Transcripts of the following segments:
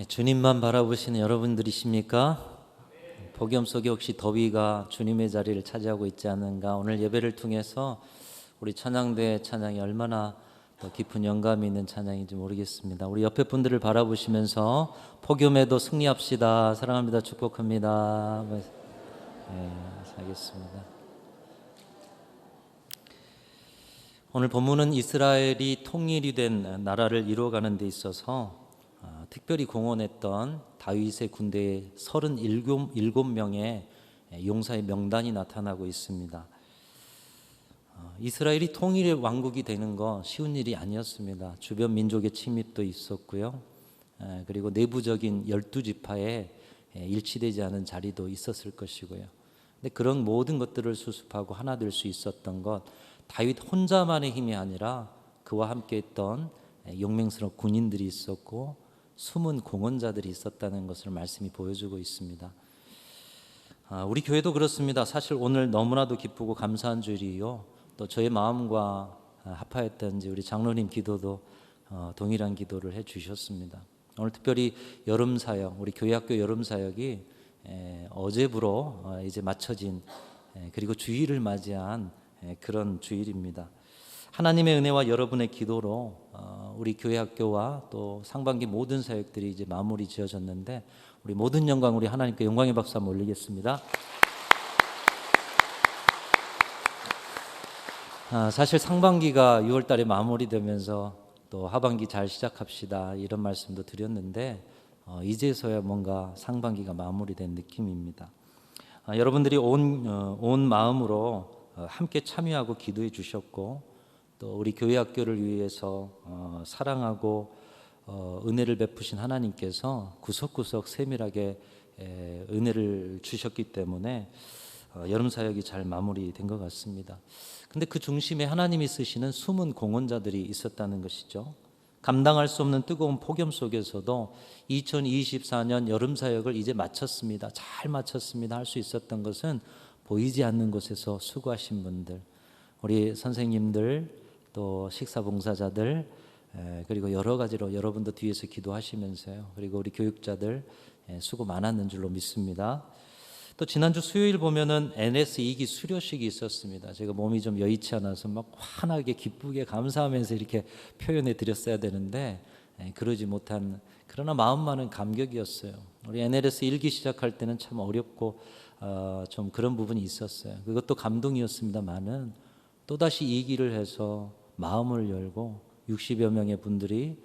주님만 바라보시는 여러분들이십니까? 복염 속에 혹시 더위가 주님의 자리를 차지하고 있지 않은가? 오늘 예배를 통해서 우리 찬양대의 찬양이 얼마나 더 깊은 영감이 있는 찬양인지 모르겠습니다. 우리 옆에 분들을 바라보시면서 복염에도 승리합시다. 사랑합니다. 축복합니다. 알겠습니다. 오늘 본문은 이스라엘이 통일이 된 나라를 이루어가는 데 있어서 특별히 공헌했던 다윗의 군대에 37명의 용사의 명단이 나타나고 있습니다. 이스라엘이 통일의 왕국이 되는 거 쉬운 일이 아니었습니다. 주변 민족의 침입도 있었고요. 그리고 내부적인 12지파에 일치되지 않은 자리도 있었을 것이고요. 근데 그런 모든 것들을 수습하고 하나 될 수 있었던 것, 다윗 혼자만의 힘이 아니라 그와 함께 했던 용맹스러운 군인들이 있었고 숨은 공헌자들이 있었다는 것을 말씀이 보여주고 있습니다. 우리 교회도 그렇습니다. 사실 오늘 너무나도 기쁘고 감사한 주일이요, 또 저의 마음과 합하였던지 우리 장로님 기도도 동일한 기도를 해주셨습니다. 오늘 특별히 여름사역, 우리 교회학교 여름사역이 어제부로 이제 마쳐진 그리고 주일을 맞이한 그런 주일입니다. 하나님의 은혜와 여러분의 기도로 우리 교회학교와 또 상반기 모든 사역들이 이제 마무리 지어졌는데, 우리 모든 영광 우리 하나님께 영광의 박수 한번 올리겠습니다. 사실 상반기가 6월 달에 마무리되면서 또 하반기 잘 시작합시다 이런 말씀도 드렸는데 이제서야 뭔가 상반기가 마무리된 느낌입니다. 여러분들이 온 마음으로 함께 참여하고 기도해 주셨고, 또 우리 교회 학교를 위해서 사랑하고 은혜를 베푸신 하나님께서 구석구석 세밀하게 은혜를 주셨기 때문에 여름 사역이 잘 마무리된 것 같습니다. 근데 그 중심에 하나님이 쓰시는 숨은 공헌자들이 있었다는 것이죠. 감당할 수 없는 뜨거운 폭염 속에서도 2024년 여름 사역을 이제 마쳤습니다. 잘 마쳤습니다. 할 수 있었던 것은 보이지 않는 곳에서 수고하신 분들, 우리 선생님들, 또 식사 봉사자들, 그리고 여러 가지로 여러분도 뒤에서 기도하시면서요, 그리고 우리 교육자들 수고 많았는 줄로 믿습니다. 또 지난주 수요일 보면은 NS 2기 수료식이 있었습니다. 제가 몸이 좀 여의치 않아서 막 환하게 기쁘게 감사하면서 이렇게 표현해 드렸어야 되는데 그러지 못한, 그러나 마음만은 감격이었어요. 우리 NLS 1기 시작할 때는 참 어렵고 좀 그런 부분이 있었어요. 그것도 감동이었습니다만은 또다시 2기를 해서 마음을 열고 60여 명의 분들이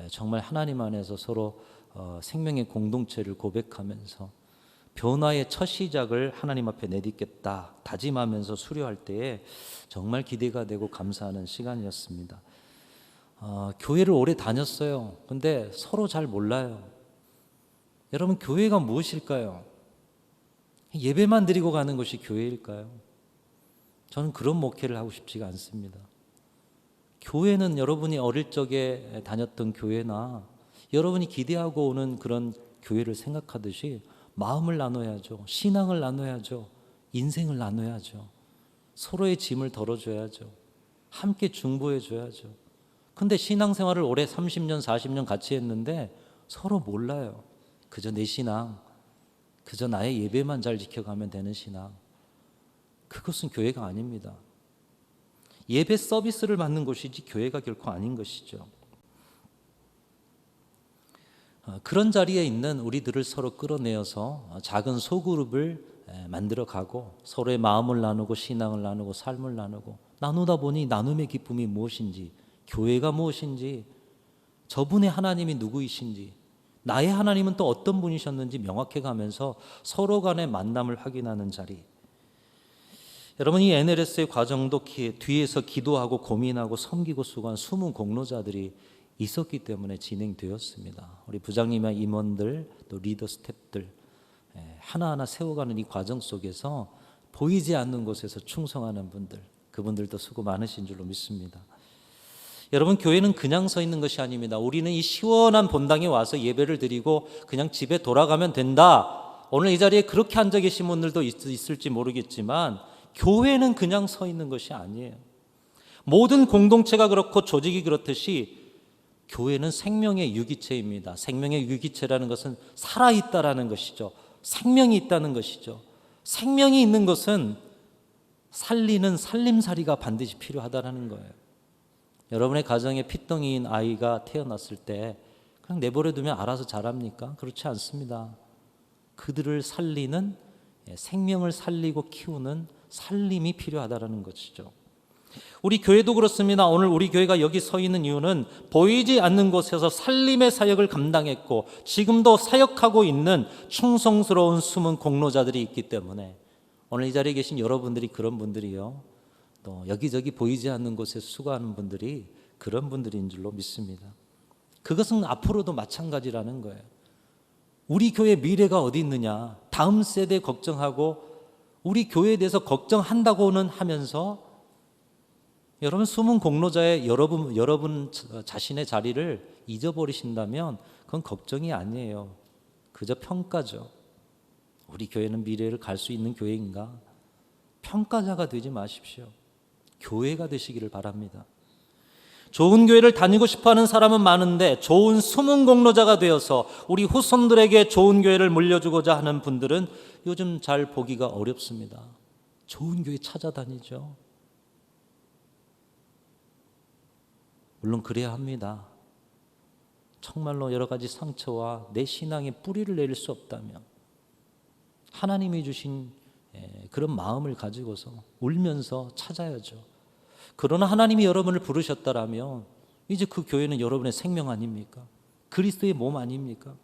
정말 하나님 안에서 서로 생명의 공동체를 고백하면서 변화의 첫 시작을 하나님 앞에 내딛겠다 다짐하면서 수료할 때에 정말 기대가 되고 감사하는 시간이었습니다. 교회를 오래 다녔어요. 근데 서로 잘 몰라요. 여러분, 교회가 무엇일까요? 예배만 드리고 가는 것이 교회일까요? 저는 그런 목회를 하고 싶지가 않습니다. 교회는 여러분이 어릴 적에 다녔던 교회나 여러분이 기대하고 오는 그런 교회를 생각하듯이 마음을 나눠야죠. 신앙을 나눠야죠. 인생을 나눠야죠. 서로의 짐을 덜어줘야죠. 함께 중보해줘야죠. 근데 신앙생활을 오래 30년, 40년 같이 했는데 서로 몰라요. 그저 내 신앙, 그저 나의 예배만 잘 지켜가면 되는 신앙, 그것은 교회가 아닙니다. 예배 서비스를 받는 곳이지 교회가 결코 아닌 것이죠. 그런 자리에 있는 우리들을 서로 끌어내어서 작은 소그룹을 만들어가고 서로의 마음을 나누고 신앙을 나누고 삶을 나누다 보니 나눔의 기쁨이 무엇인지, 교회가 무엇인지, 저분의 하나님이 누구이신지, 나의 하나님은 또 어떤 분이셨는지 명확해 가면서 서로 간의 만남을 확인하는 자리. 여러분, 이 NLS의 과정도 뒤에서 기도하고 고민하고 섬기고 수고한 숨은 공로자들이 있었기 때문에 진행되었습니다. 우리 부장님과 임원들, 또 리더 스태프들 하나하나 세워가는 이 과정 속에서 보이지 않는 곳에서 충성하는 분들, 그분들도 수고 많으신 줄로 믿습니다. 여러분, 교회는 그냥 서 있는 것이 아닙니다. 우리는 이 시원한 본당에 와서 예배를 드리고 그냥 집에 돌아가면 된다. 오늘 이 자리에 그렇게 앉아 계신 분들도 있을지 모르겠지만 교회는 그냥 서 있는 것이 아니에요. 모든 공동체가 그렇고 조직이 그렇듯이 교회는 생명의 유기체입니다. 생명의 유기체라는 것은 살아있다라는 것이죠. 생명이 있다는 것이죠. 생명이 있는 것은 살리는 살림살이가 반드시 필요하다는 거예요. 여러분의 가정에 핏덩이인 아이가 태어났을 때 그냥 내버려 두면 알아서 자랍니까? 그렇지 않습니다. 그들을 살리는, 생명을 살리고 키우는 살림이 필요하다는 것이죠. 우리 교회도 그렇습니다. 오늘 우리 교회가 여기 서 있는 이유는 보이지 않는 곳에서 살림의 사역을 감당했고 지금도 사역하고 있는 충성스러운 숨은 공로자들이 있기 때문에 오늘 이 자리에 계신 여러분들이 그런 분들이요, 또 여기저기 보이지 않는 곳에 수고하는 분들이 그런 분들인 줄로 믿습니다. 그것은 앞으로도 마찬가지라는 거예요. 우리 교회 미래가 어디 있느냐, 다음 세대 걱정하고 우리 교회에 대해서 걱정한다고는 하면서 여러분 숨은 공로자의 여러분 자신의 자리를 잊어버리신다면 그건 걱정이 아니에요. 그저 평가죠. 우리 교회는 미래를 갈 수 있는 교회인가? 평가자가 되지 마십시오. 교회가 되시기를 바랍니다. 좋은 교회를 다니고 싶어하는 사람은 많은데 좋은 숨은 공로자가 되어서 우리 후손들에게 좋은 교회를 물려주고자 하는 분들은 요즘 잘 보기가 어렵습니다. 좋은 교회 찾아다니죠. 물론 그래야 합니다. 정말로 여러 가지 상처와 내 신앙에 뿌리를 내릴 수 없다면 하나님이 주신 그런 마음을 가지고서 울면서 찾아야죠. 그러나 하나님이 여러분을 부르셨다라면 이제 그 교회는 여러분의 생명 아닙니까? 그리스도의 몸 아닙니까?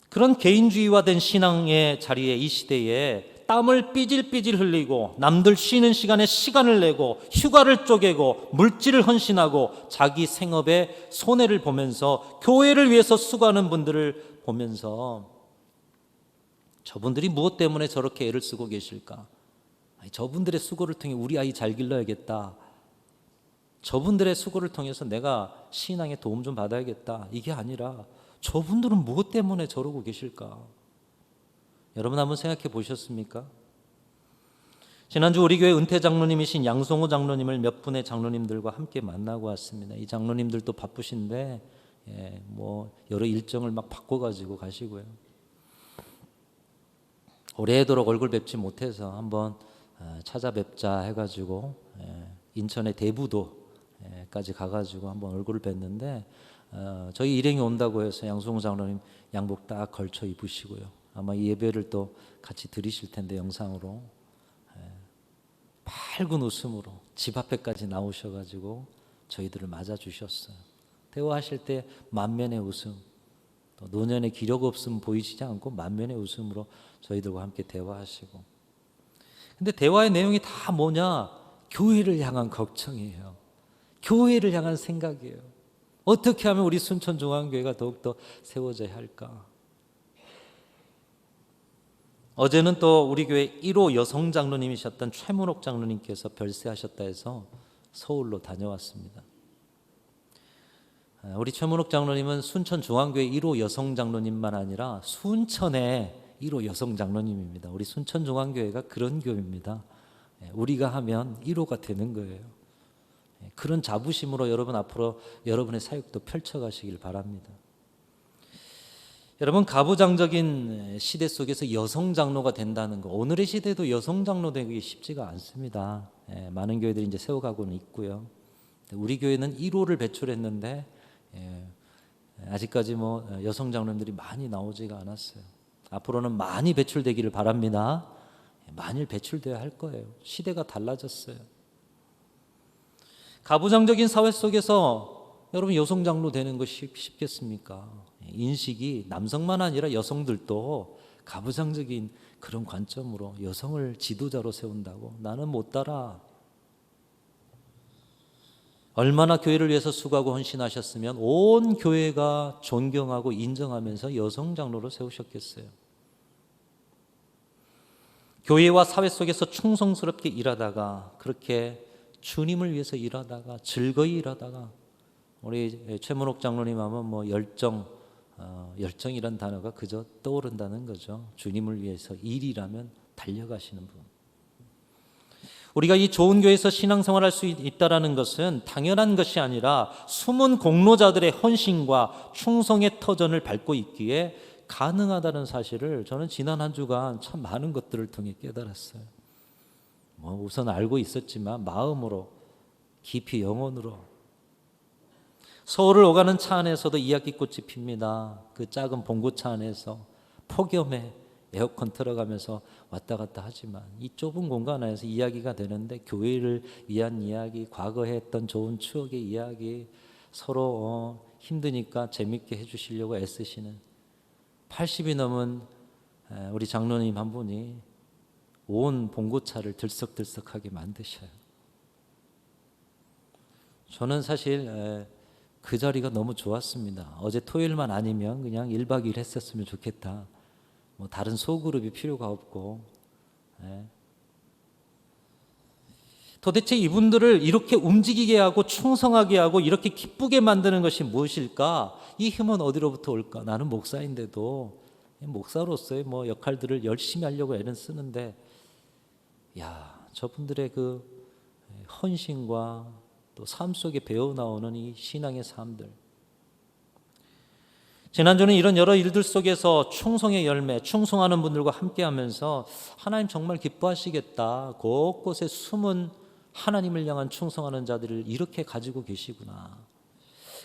그런 개인주의화된 신앙의 자리에 이 시대에 땀을 삐질삐질 흘리고 남들 쉬는 시간에 시간을 내고 휴가를 쪼개고 물질을 헌신하고 자기 생업에 손해를 보면서 교회를 위해서 수고하는 분들을 보면서 저분들이 무엇 때문에 저렇게 애를 쓰고 계실까? 저분들의 수고를 통해 우리 아이 잘 길러야겠다. 저분들의 수고를 통해서 내가 신앙에 도움 좀 받아야겠다. 이게 아니라 저분들은 무엇 때문에 저러고 계실까? 여러분 한번 생각해 보셨습니까? 지난주 우리 교회 은퇴 장로님이신 양성호 장로님을 몇 분의 장로님들과 함께 만나고 왔습니다. 이 장로님들도 바쁘신데 여러 일정을 막 바꿔가지고 가시고요. 오래도록 얼굴 뵙지 못해서 한번 찾아뵙자 해가지고 인천의 대부도까지 가가지고 한번 얼굴을 뵀는데 저희 일행이 온다고 해서 양성호 장로님 양복 딱 걸쳐 입으시고요. 아마 이 예배를 또 같이 드리실 텐데 영상으로 밝은 웃음으로 집 앞에까지 나오셔가지고 저희들을 맞아주셨어요. 대화하실 때 만면의 웃음, 또 노년의 기력 없음 보이시지 않고 만면의 웃음으로 저희들과 함께 대화하시고. 근데 대화의 내용이 다 뭐냐? 교회를 향한 걱정이에요. 교회를 향한 생각이에요. 어떻게 하면 우리 순천중앙교회가 더욱더 세워져야 할까? 어제는 또 우리 교회 1호 여성 장로님이셨던 최문옥 장로님께서 별세하셨다 해서 서울로 다녀왔습니다. 우리 최문옥 장로님은 순천중앙교회 1호 여성 장로님만 아니라 순천의 1호 여성 장로님입니다. 우리 순천중앙교회가 그런 교회입니다. 우리가 하면 1호가 되는 거예요. 그런 자부심으로 여러분 앞으로 여러분의 사역도 펼쳐가시길 바랍니다. 여러분 가부장적인 시대 속에서 여성 장로가 된다는 거, 오늘의 시대도 여성 장로 되기 쉽지가 않습니다. 많은 교회들이 이제 세워가고는 있고요. 우리 교회는 1호를 배출했는데 아직까지 여성 장로님들이 많이 나오지가 않았어요. 앞으로는 많이 배출되기를 바랍니다. 많이 배출돼야 할 거예요. 시대가 달라졌어요. 가부장적인 사회 속에서 여러분 여성 장로 되는 거 쉽겠습니까? 인식이 남성만 아니라 여성들도 가부장적인 그런 관점으로 여성을 지도자로 세운다고? 나는 못 따라. 얼마나 교회를 위해서 수고하고 헌신하셨으면 온 교회가 존경하고 인정하면서 여성 장로로 세우셨겠어요. 교회와 사회 속에서 충성스럽게 일하다가, 그렇게 주님을 위해서 일하다가, 즐거이 일하다가, 우리 최문옥 장로님 하면 열정이란 단어가 그저 떠오른다는 거죠. 주님을 위해서 일이라면 달려가시는 분. 우리가 이 좋은 교회에서 신앙생활할 수 있다는 것은 당연한 것이 아니라 숨은 공로자들의 헌신과 충성의 터전을 밟고 있기에 가능하다는 사실을 저는 지난 한 주간 참 많은 것들을 통해 깨달았어요. 우선 알고 있었지만 마음으로, 깊이 영혼으로. 서울을 오가는 차 안에서도 이야기꽃이 핍니다. 그 작은 봉고차 안에서 폭염에 에어컨 틀어가면서 왔다 갔다 하지만 이 좁은 공간 안에서 이야기가 되는데 교회를 위한 이야기, 과거에 했던 좋은 추억의 이야기, 서로 힘드니까 재밌게 해주시려고 애쓰시는 80이 넘은 우리 장로님 한 분이 온 봉고차를 들썩들썩하게 만드셔요. 저는 사실 그 자리가 너무 좋았습니다. 어제 토요일만 아니면 그냥 1박 2일 했었으면 좋겠다. 다른 소그룹이 필요가 없고. 도대체 이분들을 이렇게 움직이게 하고 충성하게 하고 이렇게 기쁘게 만드는 것이 무엇일까? 이 힘은 어디로부터 올까? 나는 목사인데도 목사로서의 역할들을 열심히 하려고 애는 쓰는데, 저분들의 그 헌신과 또 삶 속에 배워 나오는 이 신앙의 삶들. 지난주는 이런 여러 일들 속에서 충성의 열매, 충성하는 분들과 함께하면서 하나님 정말 기뻐하시겠다. 곳곳에 숨은 하나님을 향한 충성하는 자들을 이렇게 가지고 계시구나.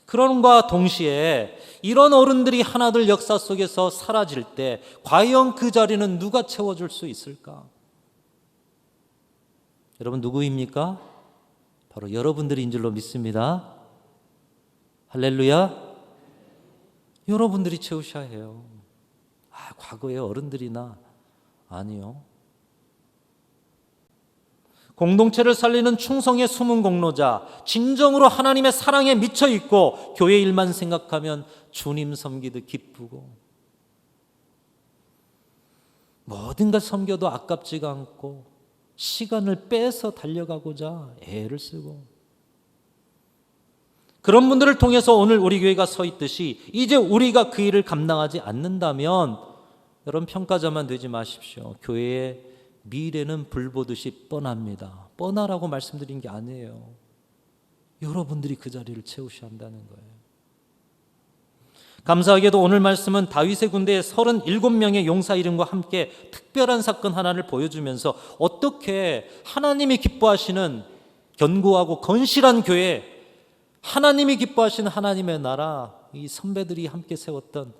그런과 동시에 이런 어른들이 하나둘 역사 속에서 사라질 때 과연 그 자리는 누가 채워줄 수 있을까? 여러분 누구입니까? 바로 여러분들인 줄로 믿습니다. 할렐루야. 여러분들이 채우셔야 해요. 과거의 어른들이나 아니요. 공동체를 살리는 충성의 숨은 공로자, 진정으로 하나님의 사랑에 미쳐 있고 교회 일만 생각하면 주님 섬기듯 기쁘고 모든 걸 섬겨도 아깝지가 않고 시간을 빼서 달려가고자 애를 쓰고, 그런 분들을 통해서 오늘 우리 교회가 서 있듯이 이제 우리가 그 일을 감당하지 않는다면 여러분 평가자만 되지 마십시오. 교회의 미래는 불보듯이 뻔합니다. 뻔하라고 말씀드린 게 아니에요. 여러분들이 그 자리를 채우셔야 한다는 거예요. 감사하게도 오늘 말씀은 다윗의 군대의 37명의 용사 이름과 함께 특별한 사건 하나를 보여주면서 어떻게 하나님이 기뻐하시는 견고하고 건실한 교회, 하나님이 기뻐하시는 하나님의 나라, 이 선배들이 함께 세웠던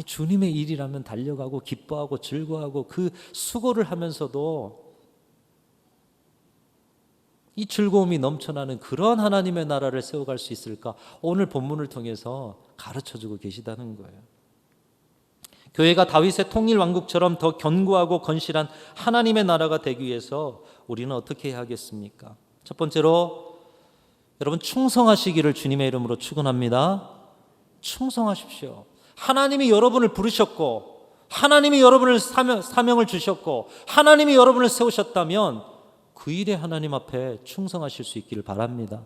주님의 일이라면 달려가고 기뻐하고 즐거워하고 그 수고를 하면서도 이 즐거움이 넘쳐나는 그런 하나님의 나라를 세워갈 수 있을까? 오늘 본문을 통해서 가르쳐주고 계시다는 거예요. 교회가 다윗의 통일 왕국처럼 더 견고하고 건실한 하나님의 나라가 되기 위해서 우리는 어떻게 해야 하겠습니까? 첫 번째로 여러분 충성하시기를 주님의 이름으로 축원합니다. 충성하십시오. 하나님이 여러분을 부르셨고 하나님이 여러분을 사명을 주셨고 하나님이 여러분을 세우셨다면 그 일에 하나님 앞에 충성하실 수 있기를 바랍니다.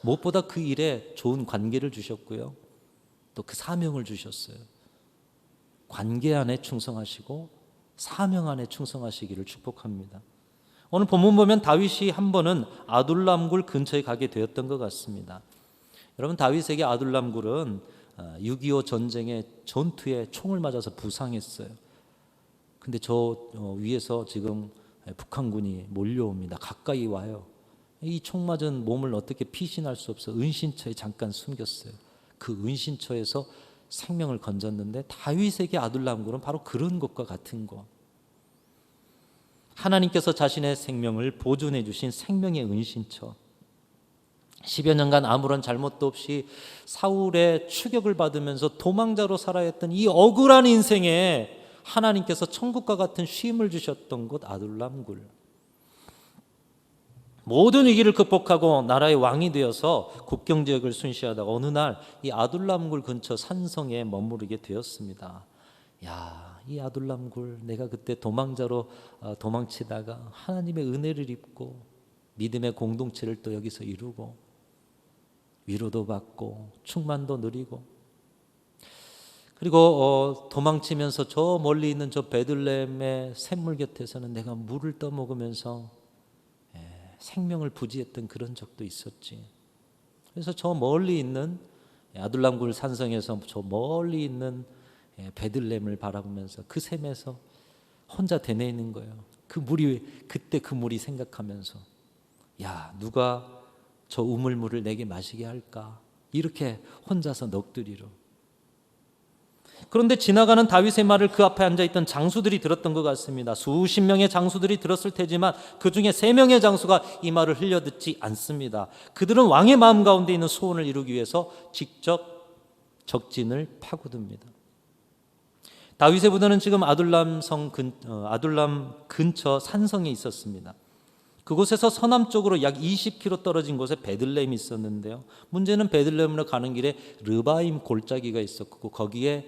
무엇보다 그 일에 좋은 관계를 주셨고요. 또 그 사명을 주셨어요. 관계 안에 충성하시고 사명 안에 충성하시기를 축복합니다. 오늘 본문 보면 다윗이 한 번은 아둘람굴 근처에 가게 되었던 것 같습니다. 여러분 다윗에게 아둘람굴은 6.25 전쟁의 전투에 총을 맞아서 부상했어요. 근데 저 위에서 지금 북한군이 몰려옵니다. 가까이 와요. 이 총 맞은 몸을 어떻게 피신할 수 없어 은신처에 잠깐 숨겼어요. 그 은신처에서 생명을 건졌는데 다윗에게 아둘람굴은 바로 그런 것과 같은 것. 하나님께서 자신의 생명을 보존해 주신 생명의 은신처. 10여 년간 아무런 잘못도 없이 사울의 추격을 받으면서 도망자로 살아야 했던 이 억울한 인생에 하나님께서 천국과 같은 쉼을 주셨던 곳 아둘람굴. 모든 위기를 극복하고 나라의 왕이 되어서 국경 지역을 순시하다가 어느 날 이 아둘람굴 근처 산성에 머무르게 되었습니다. 이 아둘람굴, 내가 그때 도망자로 도망치다가 하나님의 은혜를 입고 믿음의 공동체를 또 여기서 이루고 위로도 받고 충만도 누리고, 그리고 도망치면서 저 멀리 있는 저 베들레헴의 샘물 곁에서는 내가 물을 떠먹으면서 생명을 부지했던 그런 적도 있었지. 그래서 저 멀리 있는 아둘람굴 산성에서 저 멀리 있는 베들레헴을 바라보면서 그 샘에서 혼자 되뇌 있는 거예요. 그때 그 물이 생각하면서, 야, 누가 저 우물물을 내게 마시게 할까? 이렇게 혼자서 넋두리로. 그런데 지나가는 다윗의 말을 그 앞에 앉아있던 장수들이 들었던 것 같습니다. 수십 명의 장수들이 들었을 테지만 그 중에 3명의 장수가 이 말을 흘려듣지 않습니다. 그들은 왕의 마음 가운데 있는 소원을 이루기 위해서 직접 적진을 파고듭니다. 다윗의 부대는 지금 아둘람 근처 산성에 있었습니다. 그곳에서 서남쪽으로 약 20km 떨어진 곳에 베들레헴이 있었는데요. 문제는 베들레헴으로 가는 길에 르바임 골짜기가 있었고 거기에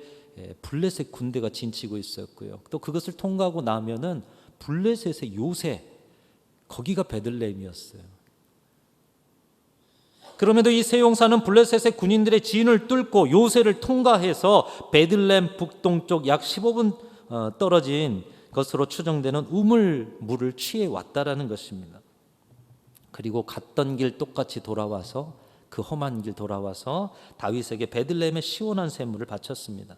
블레셋 군대가 진치고 있었고요. 또 그것을 통과하고 나면은 블레셋의 요새, 거기가 베들레헴이었어요. 그럼에도 이 세 용사는 블레셋의 군인들의 진을 뚫고 요새를 통과해서 베들레헴 북동쪽 약 15분 떨어진 것으로 추정되는 우물물을 취해 왔다라는 것입니다. 그리고 갔던 길 똑같이 돌아와서 그 험한 길 돌아와서 다윗에게 베들레헴의 시원한 샘물을 바쳤습니다.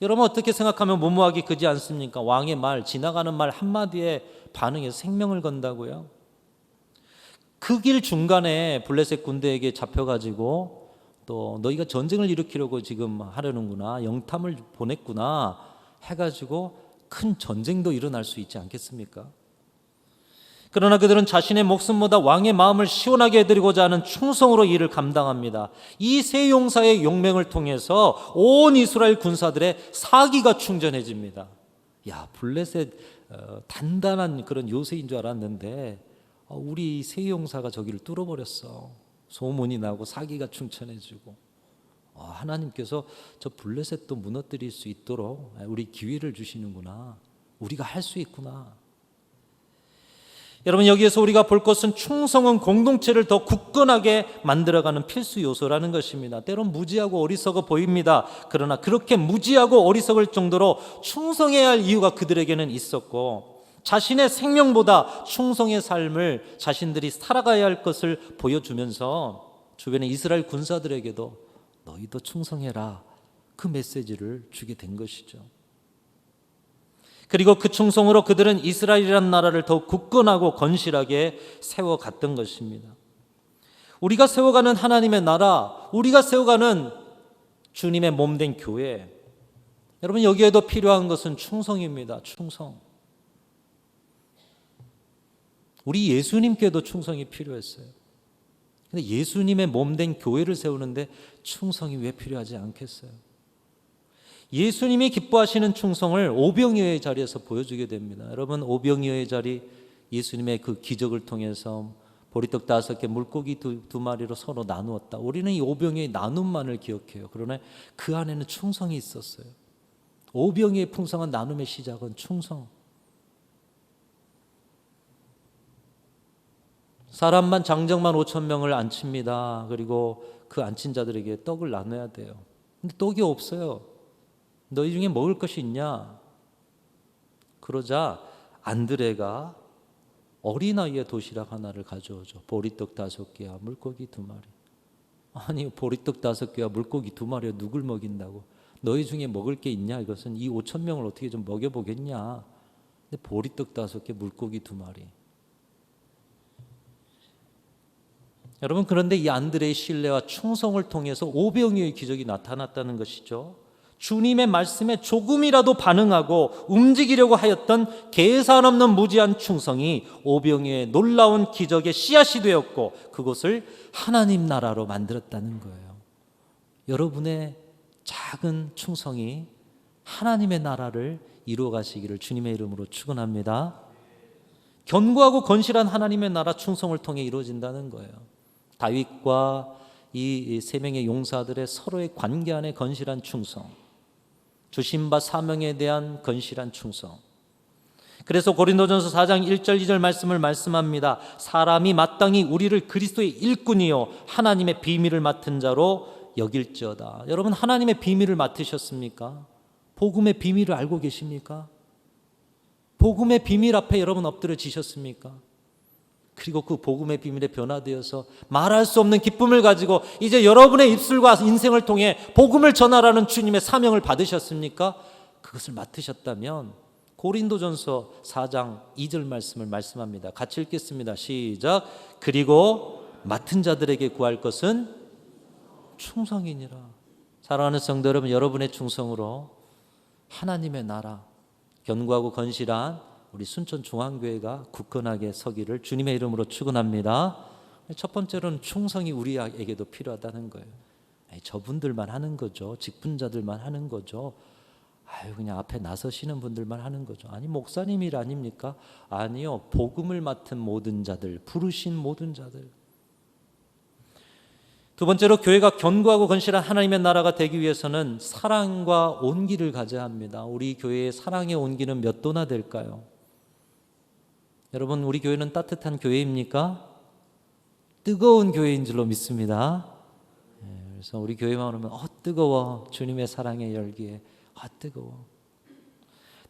여러분 어떻게 생각하면 무모하기 그지 않습니까? 왕의 말, 지나가는 말 한마디에 반응해서 생명을 건다고요? 그 길 중간에 블레셋 군대에게 잡혀가지고 또 너희가 전쟁을 일으키려고 지금 하려는구나, 영탐을 보냈구나 해가지고 큰 전쟁도 일어날 수 있지 않겠습니까? 그러나 그들은 자신의 목숨보다 왕의 마음을 시원하게 해드리고자 하는 충성으로 일을 감당합니다. 이 세 용사의 용맹을 통해서 온 이스라엘 군사들의 사기가 충전해집니다. 야, 블레셋 단단한 그런 요새인 줄 알았는데 우리 세 용사가 저기를 뚫어버렸어. 소문이 나고 사기가 충천해지고 하나님께서 저 블레셋도 무너뜨릴 수 있도록 우리 기회를 주시는구나. 우리가 할 수 있구나. 여러분 여기에서 우리가 볼 것은 충성은 공동체를 더 굳건하게 만들어가는 필수 요소라는 것입니다. 때론 무지하고 어리석어 보입니다. 그러나 그렇게 무지하고 어리석을 정도로 충성해야 할 이유가 그들에게는 있었고 자신의 생명보다 충성의 삶을 자신들이 살아가야 할 것을 보여주면서 주변의 이스라엘 군사들에게도 너희도 충성해라 그 메시지를 주게 된 것이죠. 그리고 그 충성으로 그들은 이스라엘이라는 나라를 더욱 굳건하고 건실하게 세워갔던 것입니다. 우리가 세워가는 하나님의 나라, 우리가 세워가는 주님의 몸된 교회, 여러분 여기에도 필요한 것은 충성입니다. 충성. 우리 예수님께도 충성이 필요했어요. 근데 예수님의 몸된 교회를 세우는데 충성이 왜 필요하지 않겠어요? 예수님이 기뻐하시는 충성을 오병이어의 자리에서 보여주게 됩니다. 여러분 오병이어의 자리, 예수님의 그 기적을 통해서 보리떡 5개, 물고기 두 마리로 서로 나누었다. 우리는 이 오병이어의 나눔만을 기억해요. 그러나 그 안에는 충성이 있었어요. 오병이어의 풍성한 나눔의 시작은 충성. 사람만 장정만 5,000명을 앉힙니다. 그리고 그 앉힌 자들에게 떡을 나눠야 돼요. 근데 떡이 없어요. 너희 중에 먹을 것이 있냐? 그러자 안드레가 어린아이의 도시락 하나를 가져오죠. 보리떡 5개와 물고기 2마리. 아니 보리떡 5개와 물고기 2마리가 누굴 먹인다고? 너희 중에 먹을 게 있냐? 이것은 이 5,000명을 어떻게 좀 먹여보겠냐? 근데 보리떡 5개, 물고기 2마리. 여러분 그런데 이 안드레의 신뢰와 충성을 통해서 오병이어의 기적이 나타났다는 것이죠. 주님의 말씀에 조금이라도 반응하고 움직이려고 하였던 계산 없는 무지한 충성이 오병이어의 놀라운 기적의 씨앗이 되었고 그것을 하나님 나라로 만들었다는 거예요. 여러분의 작은 충성이 하나님의 나라를 이루어 가시기를 주님의 이름으로 축원합니다. 견고하고 건실한 하나님의 나라 충성을 통해 이루어진다는 거예요. 다윗과 이 3명의 용사들의 서로의 관계 안에 건실한 충성, 주신 바 사명에 대한 건실한 충성. 그래서 고린도전서 4장 1절 2절 말씀을 말씀합니다. 사람이 마땅히 우리를 그리스도의 일꾼이요 하나님의 비밀을 맡은 자로 여길지어다. 여러분 하나님의 비밀을 맡으셨습니까? 복음의 비밀을 알고 계십니까? 복음의 비밀 앞에 여러분 엎드려지셨습니까? 그리고 그 복음의 비밀에 변화되어서 말할 수 없는 기쁨을 가지고 이제 여러분의 입술과 인생을 통해 복음을 전하라는 주님의 사명을 받으셨습니까? 그것을 맡으셨다면 고린도전서 4장 2절 말씀을 말씀합니다. 같이 읽겠습니다. 시작. 그리고 맡은 자들에게 구할 것은 충성이니라. 사랑하는 성도 여러분, 여러분의 충성으로 하나님의 나라, 견고하고 건실한 우리 순천중앙교회가 굳건하게 서기를 주님의 이름으로 축원합니다. 첫 번째로는 충성이 우리에게도 필요하다는 거예요. 저분들만 하는 거죠. 직분자들만 하는 거죠. 그냥 앞에 나서시는 분들만 하는 거죠. 아니, 목사님 일 아닙니까? 아니요. 복음을 맡은 모든 자들, 부르신 모든 자들. 두 번째로 교회가 견고하고 건실한 하나님의 나라가 되기 위해서는 사랑과 온기를 가져야 합니다. 우리 교회의 사랑의 온기는 몇 도나 될까요? 여러분, 우리 교회는 따뜻한 교회입니까? 뜨거운 교회인 줄로 믿습니다. 그래서 우리 교회만 오면 뜨거워. 주님의 사랑의 열기에 뜨거워.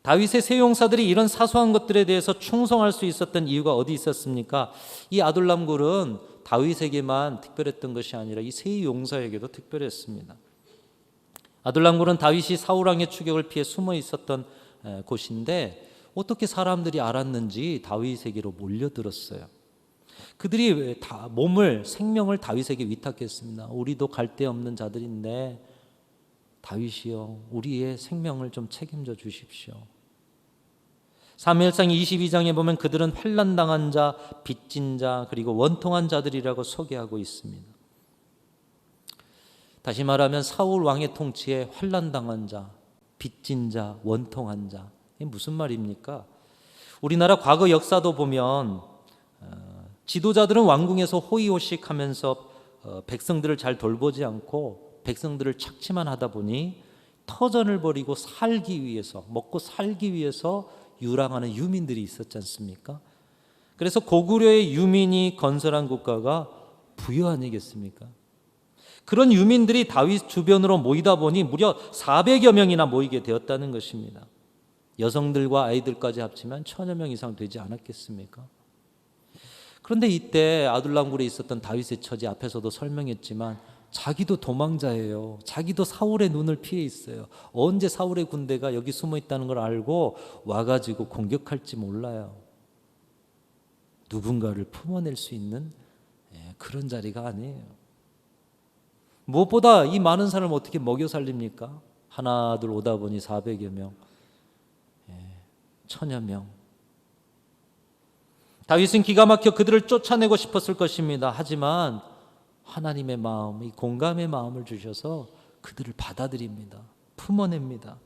다윗의 세 용사들이 이런 사소한 것들에 대해서 충성할 수 있었던 이유가 어디 있었습니까? 이 아둘람굴은 다윗에게만 특별했던 것이 아니라 이 세 용사에게도 특별했습니다. 아둘람굴은 다윗이 사울왕의 추격을 피해 숨어 있었던 곳인데 어떻게 사람들이 알았는지 다윗에게로 몰려들었어요. 그들이 생명을 다윗에게 위탁했습니다. 우리도 갈데 없는 자들인데 다윗이여, 우리의 생명을 좀 책임져 주십시오. 사무엘상 22장에 보면 그들은 환난당한 자, 빚진 자, 그리고 원통한 자들이라고 소개하고 있습니다. 다시 말하면 사울 왕의 통치에 환난당한 자, 빚진 자, 원통한 자. 이게 무슨 말입니까? 우리나라 과거 역사도 보면 지도자들은 왕궁에서 호의호식하면서 백성들을 잘 돌보지 않고 백성들을 착취만 하다 보니 터전을 벌이고 살기 위해서, 먹고 살기 위해서 유랑하는 유민들이 있었지 않습니까? 그래서 고구려의 유민이 건설한 국가가 부여 아니겠습니까? 그런 유민들이 다윗 주변으로 모이다 보니 무려 400여 명이나 모이게 되었다는 것입니다. 여성들과 아이들까지 합치면 1000여 명 이상 되지 않았겠습니까? 그런데 이때 아둘람굴에 있었던 다윗의 처지, 앞에서도 설명했지만 자기도 도망자예요. 자기도 사울의 눈을 피해 있어요. 언제 사울의 군대가 여기 숨어 있다는 걸 알고 와가지고 공격할지 몰라요. 누군가를 품어낼 수 있는 그런 자리가 아니에요. 무엇보다 이 많은 사람을 어떻게 먹여 살립니까? 하나둘 오다 보니 400여 명, 1000여 명. 다윗은 기가 막혀 그들을 쫓아내고 싶었을 것입니다. 하지만 하나님의 마음, 이 공감의 마음을 주셔서 그들을 받아들입니다. 품어냅니다.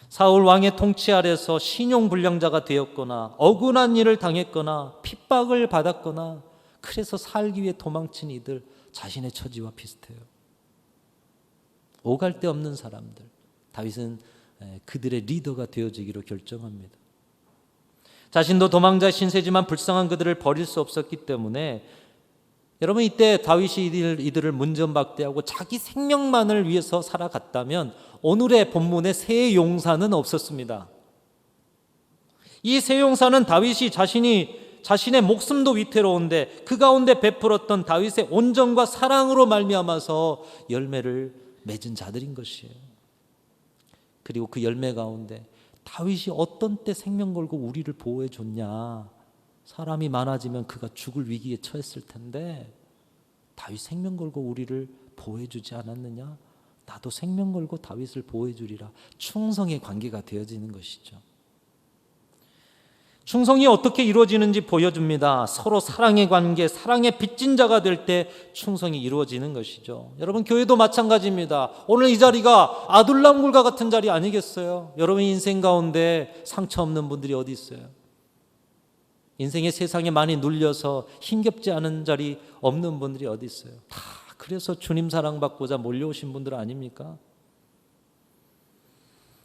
사울 왕의 통치 아래서 신용불량자가 되었거나 억울한 일을 당했거나 핍박을 받았거나 그래서 살기 위해 도망친 이들, 자신의 처지와 비슷해요. 오갈 데 없는 사람들. 다윗은 그들의 리더가 되어지기로 결정합니다. 자신도 도망자 신세지만 불쌍한 그들을 버릴 수 없었기 때문에 여러분, 이때 다윗이 이들을 문전박대하고 자기 생명만을 위해서 살아갔다면 오늘의 본문에 세 용사는 없었습니다. 이 세 용사는 다윗이 자신의 목숨도 위태로운데 그 가운데 베풀었던 다윗의 온정과 사랑으로 말미암아서 열매를 맺은 자들인 것이에요. 그리고 그 열매 가운데 다윗이 어떤 때 생명 걸고 우리를 보호해 줬냐. 사람이 많아지면 그가 죽을 위기에 처했을 텐데 다윗 생명 걸고 우리를 보호해 주지 않았느냐? 나도 생명 걸고 다윗을 보호해 주리라. 충성의 관계가 되어지는 것이죠. 충성이 어떻게 이루어지는지 보여줍니다. 서로 사랑의 관계, 사랑의 빚진 자가 될 때 충성이 이루어지는 것이죠. 여러분, 교회도 마찬가지입니다. 오늘 이 자리가 아둘람굴과 같은 자리 아니겠어요? 여러분 인생 가운데 상처 없는 분들이 어디 있어요? 인생의 세상에 많이 눌려서 힘겹지 않은 자리 없는 분들이 어디 있어요? 다 그래서 주님 사랑받고자 몰려오신 분들 아닙니까?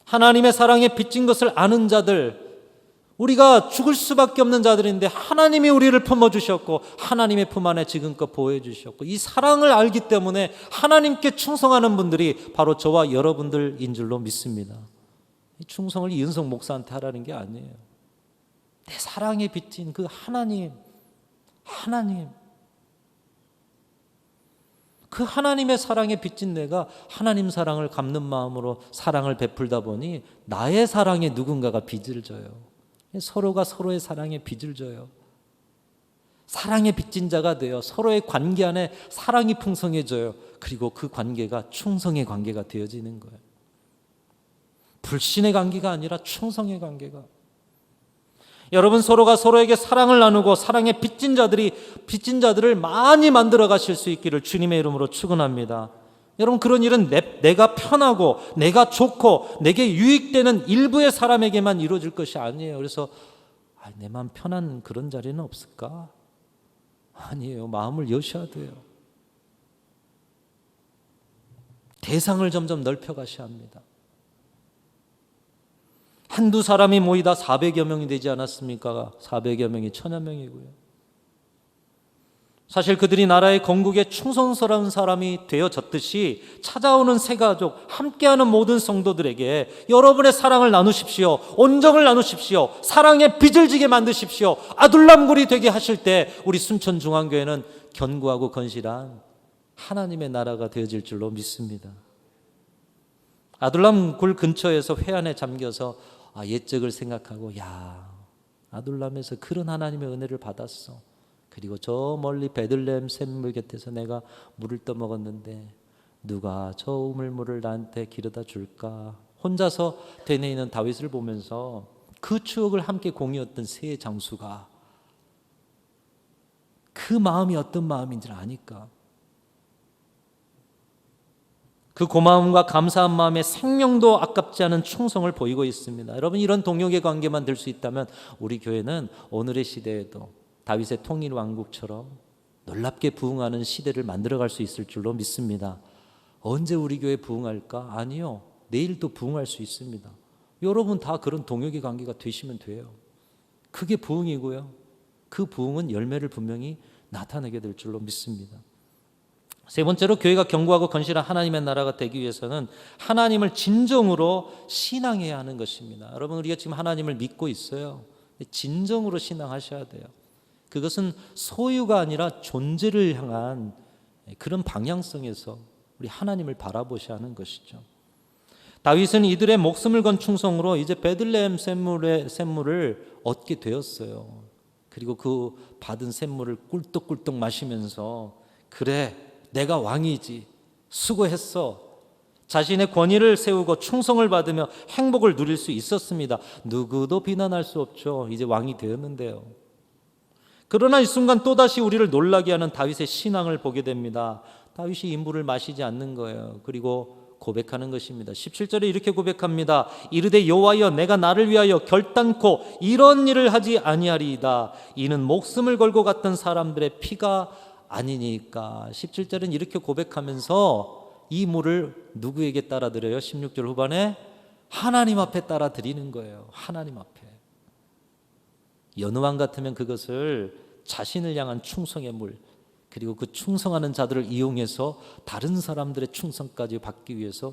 하나님의 사랑에 빚진 것을 아는 자들, 우리가 죽을 수밖에 없는 자들인데 하나님이 우리를 품어주셨고 하나님의 품 안에 지금껏 보호해 주셨고 이 사랑을 알기 때문에 하나님께 충성하는 분들이 바로 저와 여러분들인 줄로 믿습니다. 이 충성을 이은석 목사한테 하라는 게 아니에요. 내 사랑에 빚진 그 하나님, 하나님. 그 하나님의 사랑에 빚진 내가 하나님 사랑을 갚는 마음으로 사랑을 베풀다 보니 나의 사랑에 누군가가 빚을 져요. 서로가 서로의 사랑에 빚을 져요. 사랑에 빚진 자가 되어 서로의 관계 안에 사랑이 풍성해져요. 그리고 그 관계가 충성의 관계가 되어지는 거예요. 불신의 관계가 아니라 충성의 관계가. 여러분, 서로가 서로에게 사랑을 나누고 사랑에 빚진 자들을 많이 만들어 가실 수 있기를 주님의 이름으로 축원합니다. 여러분, 그런 일은 내가 편하고 내가 좋고 내게 유익되는 일부의 사람에게만 이루어질 것이 아니에요. 그래서 내 마음 편한 그런 자리는 없을까? 아니에요. 마음을 여셔야 돼요. 대상을 점점 넓혀 가셔야 합니다. 한두 사람이 모이다 400여 명이 되지 않았습니까? 400여 명이 1000여 명이고요. 사실 그들이 나라의 건국에 충성스러운 사람이 되어졌듯이 찾아오는 새 가족, 함께하는 모든 성도들에게 여러분의 사랑을 나누십시오. 온정을 나누십시오. 사랑의 빚을 지게 만드십시오. 아둘람굴이 되게 하실 때 우리 순천중앙교회는 견고하고 건실한 하나님의 나라가 되어질 줄로 믿습니다. 아둘람굴 근처에서 회한에 잠겨서 옛적을 생각하고 아둘람에서 그런 하나님의 은혜를 받았어. 그리고 저 멀리 베들레헴 샘물 곁에서 내가 물을 떠먹었는데 누가 저 우물물을 나한테 길어다 줄까? 혼자서 되뇌 있는 다윗을 보면서 그 추억을 함께 공유했던 세 장수가 그 마음이 어떤 마음인지를 아니까 그 고마움과 감사한 마음에 생명도 아깝지 않은 충성을 보이고 있습니다. 여러분, 이런 동역의 관계만 될 수 있다면 우리 교회는 오늘의 시대에도 다윗의 통일 왕국처럼 놀랍게 부흥하는 시대를 만들어갈 수 있을 줄로 믿습니다. 언제 우리 교회 부흥할까? 아니요. 내일도 부흥할 수 있습니다. 여러분 다 그런 동역의 관계가 되시면 돼요. 그게 부흥이고요. 그 부흥은 열매를 분명히 나타내게 될 줄로 믿습니다. 세 번째로, 교회가 견고하고 건실한 하나님의 나라가 되기 위해서는 하나님을 진정으로 신앙해야 하는 것입니다. 여러분, 우리가 지금 하나님을 믿고 있어요. 진정으로 신앙하셔야 돼요. 그것은 소유가 아니라 존재를 향한 그런 방향성에서 우리 하나님을 바라보셔야 하는 것이죠. 다윗은 이들의 목숨을 건 충성으로 이제 베들레헴 샘물을 얻게 되었어요. 그리고 그 받은 샘물을 꿀떡꿀떡 마시면서 그래, 내가 왕이지, 수고했어. 자신의 권위를 세우고 충성을 받으며 행복을 누릴 수 있었습니다. 누구도 비난할 수 없죠. 이제 왕이 되었는데요. 그러나 이 순간 또다시 우리를 놀라게 하는 다윗의 신앙을 보게 됩니다. 다윗이 이 물을 마시지 않는 거예요. 그리고 고백하는 것입니다. 17절에 이렇게 고백합니다. 이르되 여호와여, 내가 나를 위하여 결단코 이런 일을 하지 아니하리이다. 이는 목숨을 걸고 갔던 사람들의 피가 아니니까. 17절은 이렇게 고백하면서 이 물을 누구에게 따라 드려요? 16절 후반에 하나님 앞에 따라 드리는 거예요. 하나님 앞에. 여느 왕 같으면 그것을 자신을 향한 충성의 물, 그리고 그 충성하는 자들을 이용해서 다른 사람들의 충성까지 받기 위해서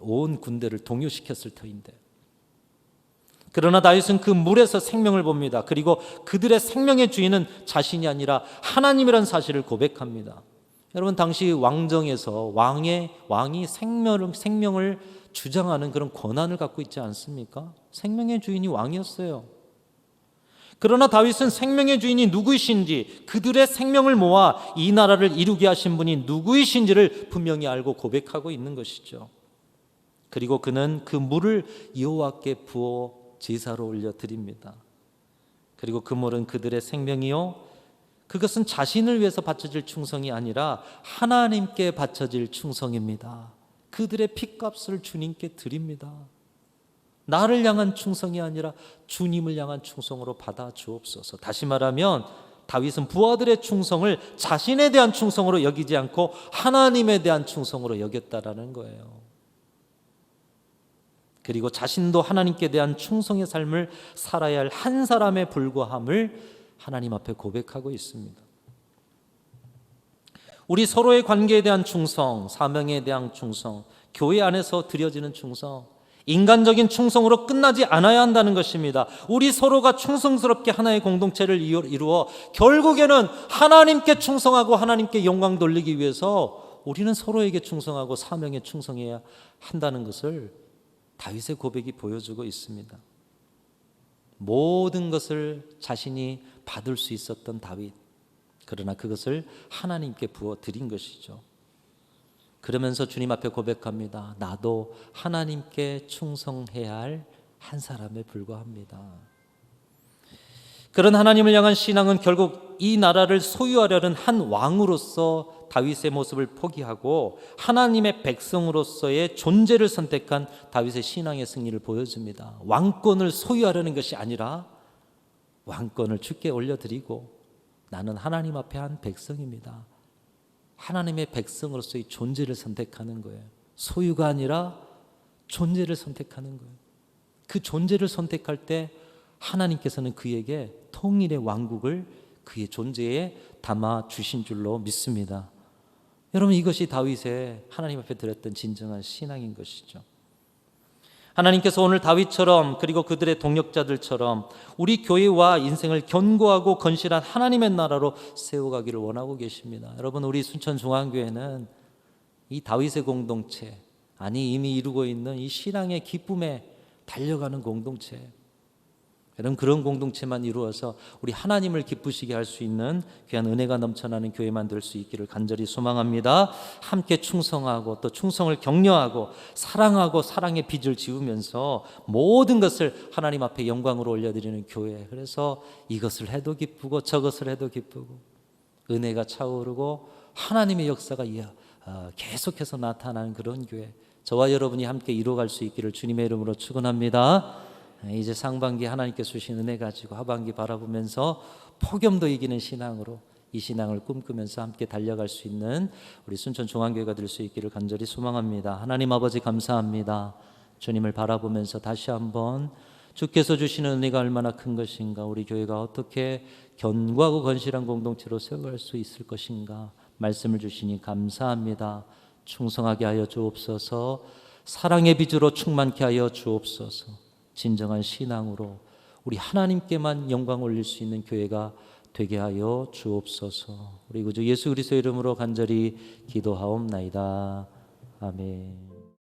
온 군대를 동요시켰을 터인데, 그러나 다윗은 그 물에서 생명을 봅니다. 그리고 그들의 생명의 주인은 자신이 아니라 하나님이라는 사실을 고백합니다. 여러분, 당시 왕정에서 왕이 생명을 주장하는 그런 권한을 갖고 있지 않습니까? 생명의 주인이 왕이었어요. 그러나 다윗은 생명의 주인이 누구이신지, 그들의 생명을 모아 이 나라를 이루게 하신 분이 누구이신지를 분명히 알고 고백하고 있는 것이죠. 그리고 그는 그 물을 여호와께 부어 제사로 올려드립니다. 그리고 그 물은 그들의 생명이요, 그것은 자신을 위해서 바쳐질 충성이 아니라 하나님께 바쳐질 충성입니다. 그들의 핏값을 주님께 드립니다. 나를 향한 충성이 아니라 주님을 향한 충성으로 받아 주옵소서. 다시 말하면 다윗은 부하들의 충성을 자신에 대한 충성으로 여기지 않고 하나님에 대한 충성으로 여겼다라는 거예요. 그리고 자신도 하나님께 대한 충성의 삶을 살아야 할 한 사람에 불과함을 하나님 앞에 고백하고 있습니다. 우리 서로의 관계에 대한 충성, 사명에 대한 충성, 교회 안에서 드려지는 충성, 인간적인 충성으로 끝나지 않아야 한다는 것입니다. 우리 서로가 충성스럽게 하나의 공동체를 이루어 결국에는 하나님께 충성하고 하나님께 영광 돌리기 위해서 우리는 서로에게 충성하고 사명에 충성해야 한다는 것을 다윗의 고백이 보여주고 있습니다. 모든 것을 자신이 받을 수 있었던 다윗, 그러나 그것을 하나님께 부어 드린 것이죠. 그러면서 주님 앞에 고백합니다. 나도 하나님께 충성해야 할 한 사람에 불과합니다. 그런 하나님을 향한 신앙은 결국 이 나라를 소유하려는 한 왕으로서 다윗의 모습을 포기하고 하나님의 백성으로서의 존재를 선택한 다윗의 신앙의 승리를 보여줍니다. 왕권을 소유하려는 것이 아니라 왕권을 주께 올려드리고 나는 하나님 앞에 한 백성입니다. 하나님의 백성으로서의 존재를 선택하는 거예요. 소유가 아니라 존재를 선택하는 거예요. 그 존재를 선택할 때 하나님께서는 그에게 통일의 왕국을 그의 존재에 담아 주신 줄로 믿습니다. 여러분, 이것이 다윗의 하나님 앞에 드렸던 진정한 신앙인 것이죠. 하나님께서 오늘 다윗처럼 그리고 그들의 동역자들처럼 우리 교회와 인생을 견고하고 건실한 하나님의 나라로 세워가기를 원하고 계십니다. 여러분, 우리 순천중앙교회는 이 다윗의 공동체, 아니 이미 이루고 있는 이 신앙의 기쁨에 달려가는 공동체, 여러분, 그런 공동체만 이루어서 우리 하나님을 기쁘시게 할 수 있는 귀한 은혜가 넘쳐나는 교회만 될 수 있기를 간절히 소망합니다. 함께 충성하고 또 충성을 격려하고 사랑하고 사랑의 빚을 지우면서 모든 것을 하나님 앞에 영광으로 올려드리는 교회, 그래서 이것을 해도 기쁘고 저것을 해도 기쁘고 은혜가 차오르고 하나님의 역사가 계속해서 나타나는 그런 교회, 저와 여러분이 함께 이루어갈 수 있기를 주님의 이름으로 축원합니다. 이제 상반기 하나님께 주신 은혜 가지고 하반기 바라보면서 폭염도 이기는 신앙으로 이 신앙을 꿈꾸면서 함께 달려갈 수 있는 우리 순천중앙교회가 될 수 있기를 간절히 소망합니다. 하나님 아버지, 감사합니다. 주님을 바라보면서 다시 한번 주께서 주시는 은혜가 얼마나 큰 것인가, 우리 교회가 어떻게 견고하고 건실한 공동체로 세워갈 수 있을 것인가 말씀을 주시니 감사합니다. 충성하게 하여 주옵소서. 사랑의 빚으로 충만케 하여 주옵소서. 진정한 신앙으로 우리 하나님께만 영광 올릴 수 있는 교회가 되게 하여 주옵소서. 우리 구주 예수 그리스도의 이름으로 간절히 기도하옵나이다. 아멘.